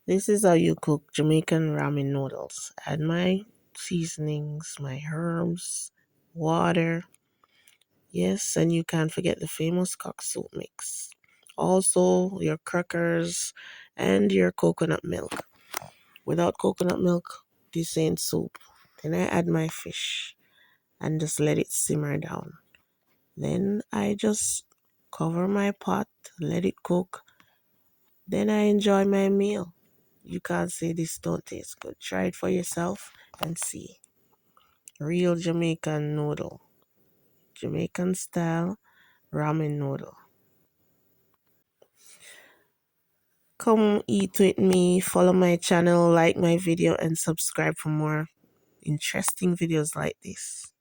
This is how you cook Jamaican ramen noodles. Add my seasonings, my herbs, water. Yes, and you can't forget the famous cock soup mix. Also, your crackers and your coconut milk. Without coconut milk, this ain't soup. Then I add my fish and just let it simmer down. Then I just cover my pot, let it cook. Then I enjoy my meal. You can't say this don't taste good. Try it for yourself and see. Real Jamaican noodle. Jamaican style ramen noodle. Come eat with me, follow my channel, like my video and subscribe for more interesting videos like this.